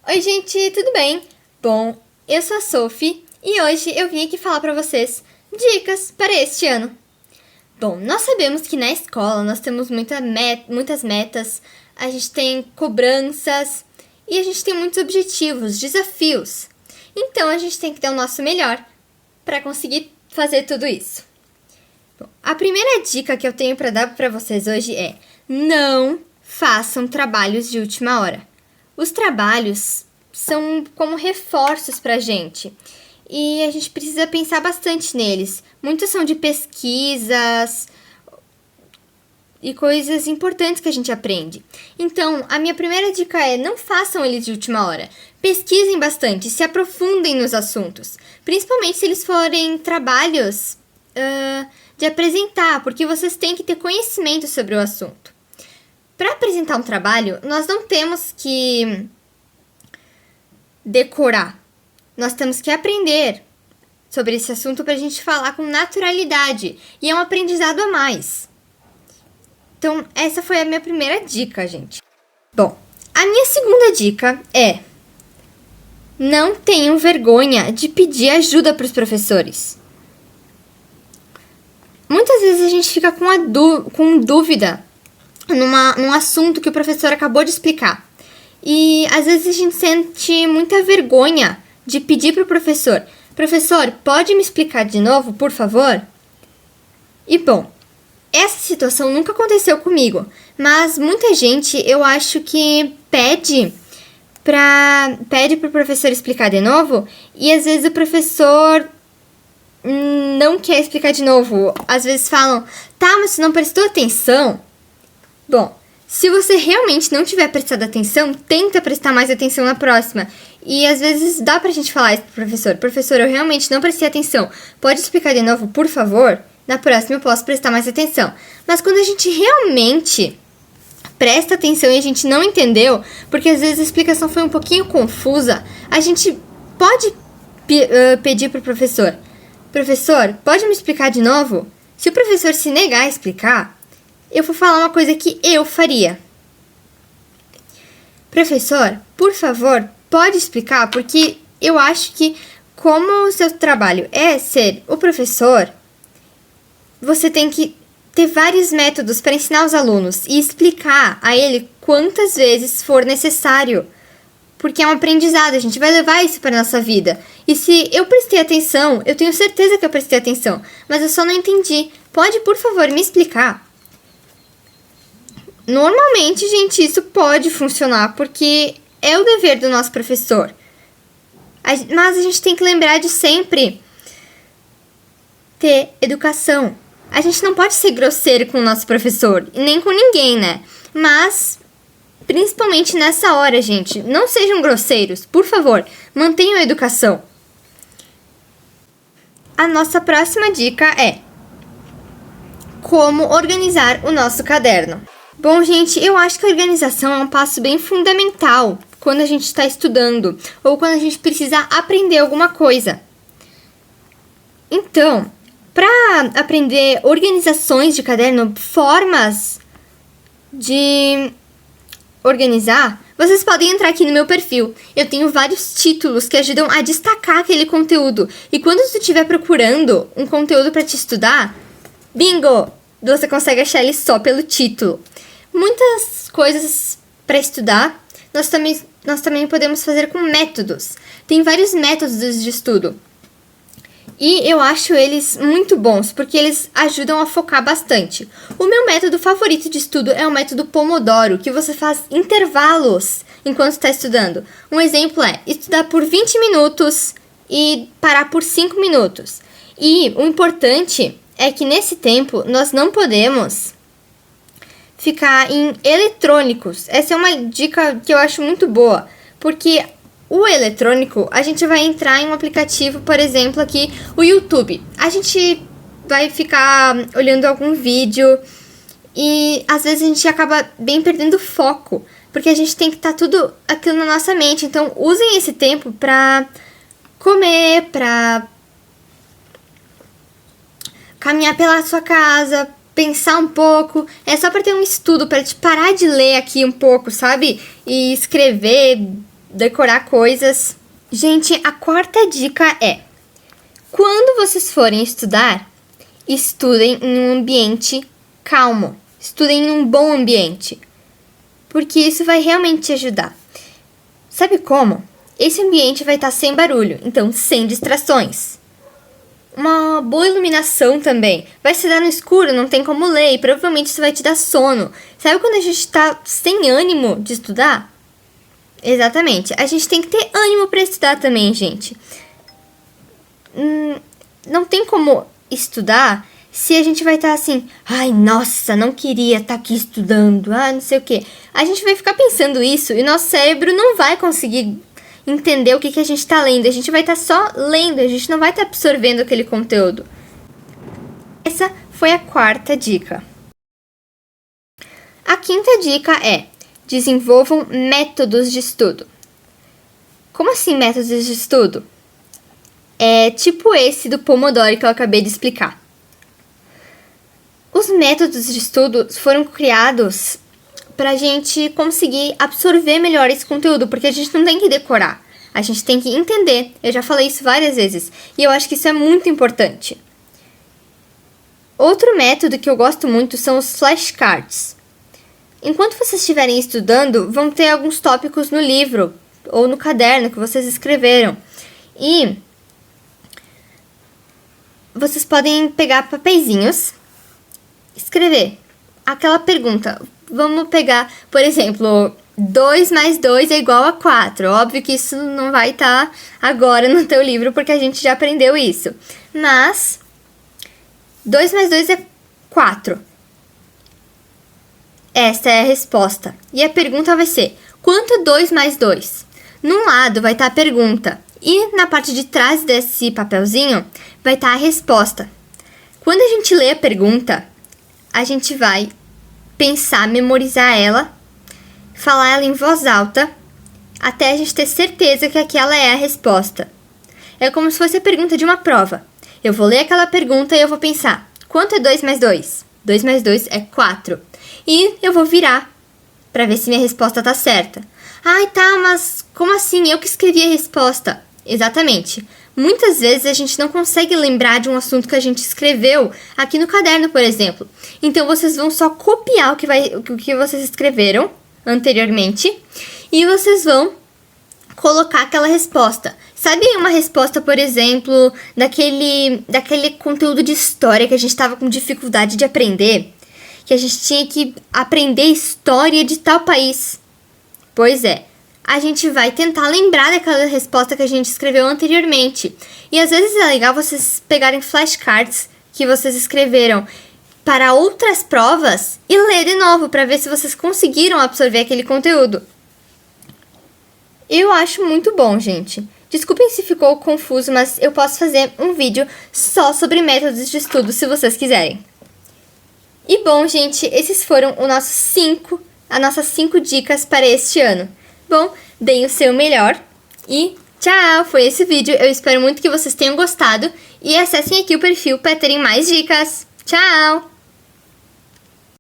Oi, gente, tudo bem? Bom, eu sou a Sophie e hoje eu vim aqui falar para vocês dicas para este ano. Bom, nós sabemos que na escola nós temos muitas metas, a gente tem cobranças e a gente tem muitos objetivos, desafios. Então a gente tem que dar o nosso melhor para conseguir fazer tudo isso. Bom, a primeira dica que eu tenho para dar para vocês hoje é: não façam trabalhos de última hora. Os trabalhos são como reforços pra gente e a gente precisa pensar bastante neles. Muitos são de pesquisas e coisas importantes que a gente aprende. Então, a minha primeira dica é: não façam eles de última hora. Pesquisem bastante, se aprofundem nos assuntos, principalmente se eles forem trabalhos de apresentar, porque vocês têm que ter conhecimento sobre o assunto. Para apresentar um trabalho, nós não temos que decorar. Nós temos que aprender sobre esse assunto para a gente falar com naturalidade. E é um aprendizado a mais. Então, essa foi a minha primeira dica, gente. Bom, a minha segunda dica é: não tenham vergonha de pedir ajuda para os professores. Muitas vezes a gente fica com dúvida num assunto que o professor acabou de explicar. E às vezes a gente sente muita vergonha de pedir para o professor: professor, pode me explicar de novo, por favor? E bom, essa situação nunca aconteceu comigo, mas muita gente, eu acho que pede para o professor explicar de novo, e às vezes o professor não quer explicar de novo. Às vezes falam: tá, mas você não prestou atenção? Bom, se você realmente não tiver prestado atenção, tenta prestar mais atenção na próxima. E às vezes dá pra gente falar isso pro professor: professor, eu realmente não prestei atenção, pode explicar de novo, por favor? Na próxima eu posso prestar mais atenção. Mas quando a gente realmente presta atenção e a gente não entendeu, porque às vezes a explicação foi um pouquinho confusa, a gente pode pedir pro professor: professor, pode me explicar de novo? Se o professor se negar a explicar, eu vou falar uma coisa que eu faria. Professor, por favor, pode explicar? Porque eu acho que, como o seu trabalho é ser o professor, você tem que ter vários métodos para ensinar os alunos e explicar a ele quantas vezes for necessário. Porque é um aprendizado, a gente vai levar isso para a nossa vida. E se eu prestei atenção, eu tenho certeza que eu prestei atenção, mas eu só não entendi. Pode, por favor, me explicar? Normalmente, gente, isso pode funcionar, porque é o dever do nosso professor. Mas a gente tem que lembrar de sempre ter educação. A gente não pode ser grosseiro com o nosso professor, e nem com ninguém, né? Mas, principalmente nessa hora, gente, não sejam grosseiros, por favor, mantenham a educação. A nossa próxima dica é: como organizar o nosso caderno. Bom, gente, eu acho que a organização é um passo bem fundamental quando a gente está estudando ou quando a gente precisa aprender alguma coisa. Então, para aprender organizações de caderno, formas de organizar, vocês podem entrar aqui no meu perfil. Eu tenho vários títulos que ajudam a destacar aquele conteúdo. E quando você estiver procurando um conteúdo para te estudar, bingo! Você consegue achar ele só pelo título. Muitas coisas para estudar, nós também podemos fazer com métodos. Tem vários métodos de estudo. E eu acho eles muito bons, porque eles ajudam a focar bastante. O meu método favorito de estudo é o método Pomodoro, que você faz intervalos enquanto está estudando. Um exemplo é estudar por 20 minutos e parar por 5 minutos. E o importante é que nesse tempo nós não podemos ficar em eletrônicos. Essa é uma dica que eu acho muito boa, porque o eletrônico, a gente vai entrar em um aplicativo, por exemplo, aqui, o YouTube. A gente vai ficar olhando algum vídeo e às vezes a gente acaba bem perdendo foco, porque a gente tem que estar tudo aquilo na nossa mente. Então, usem esse tempo para comer, para caminhar pela sua casa, pensar um pouco. É só para ter um estudo, para te parar de ler aqui um pouco, sabe? E escrever decorar coisas. Gente, a quarta dica é: quando vocês forem estudar, estudem em um ambiente calmo. Estudem em um bom ambiente. Porque isso vai realmente te ajudar. Sabe como? Esse ambiente vai estar sem barulho, então sem distrações. Uma boa iluminação também. Vai se dar no escuro, não tem como ler, e provavelmente isso vai te dar sono. Sabe quando a gente está sem ânimo de estudar? Exatamente. A gente tem que ter ânimo para estudar também, gente. Não tem como estudar se a gente vai estar assim, ai, nossa, não queria estar aqui estudando, não sei o quê. A gente vai ficar pensando isso e nosso cérebro não vai conseguir entender o que a gente está lendo. A gente vai estar só lendo, a gente não vai estar absorvendo aquele conteúdo. Essa foi a quarta dica. A quinta dica é: desenvolvam métodos de estudo. Como assim métodos de estudo? É tipo esse do Pomodoro que eu acabei de explicar. Os métodos de estudo foram criados para a gente conseguir absorver melhor esse conteúdo, porque a gente não tem que decorar, a gente tem que entender. Eu já falei isso várias vezes e eu acho que isso é muito importante. Outro método que eu gosto muito são os flashcards. Enquanto vocês estiverem estudando, vão ter alguns tópicos no livro ou no caderno que vocês escreveram. E vocês podem pegar papeizinhos, escrever aquela pergunta. Vamos pegar, por exemplo, 2 mais 2 é igual a 4. Óbvio que isso não vai estar agora no teu livro, porque a gente já aprendeu isso. Mas 2 mais 2 é 4. Esta é a resposta. E a pergunta vai ser: quanto é 2 mais 2? Num lado vai estar a pergunta e na parte de trás desse papelzinho vai estar a resposta. Quando a gente lê a pergunta, a gente vai pensar, memorizar ela, falar ela em voz alta, até a gente ter certeza que aquela é a resposta. É como se fosse a pergunta de uma prova. Eu vou ler aquela pergunta e eu vou pensar: quanto é 2 mais 2? 2 mais 2 é 4. E eu vou virar para ver se minha resposta tá certa. Ai, tá, mas como assim? Eu que escrevi a resposta. Exatamente. Muitas vezes a gente não consegue lembrar de um assunto que a gente escreveu aqui no caderno, por exemplo. Então vocês vão só copiar o que vocês escreveram anteriormente e vocês vão colocar aquela resposta. Sabe uma resposta, por exemplo, daquele conteúdo de história que a gente estava com dificuldade de aprender? Que a gente tinha que aprender história de tal país. Pois é. A gente vai tentar lembrar daquela resposta que a gente escreveu anteriormente. E às vezes é legal vocês pegarem flashcards que vocês escreveram para outras provas e ler de novo para ver se vocês conseguiram absorver aquele conteúdo. Eu acho muito bom, gente. Desculpem se ficou confuso, mas eu posso fazer um vídeo só sobre métodos de estudo se vocês quiserem. E bom, gente, esses foram as nossas 5 dicas para este ano. Bom, deem o seu melhor e tchau! Foi esse vídeo, eu espero muito que vocês tenham gostado e acessem aqui o perfil para terem mais dicas. Tchau!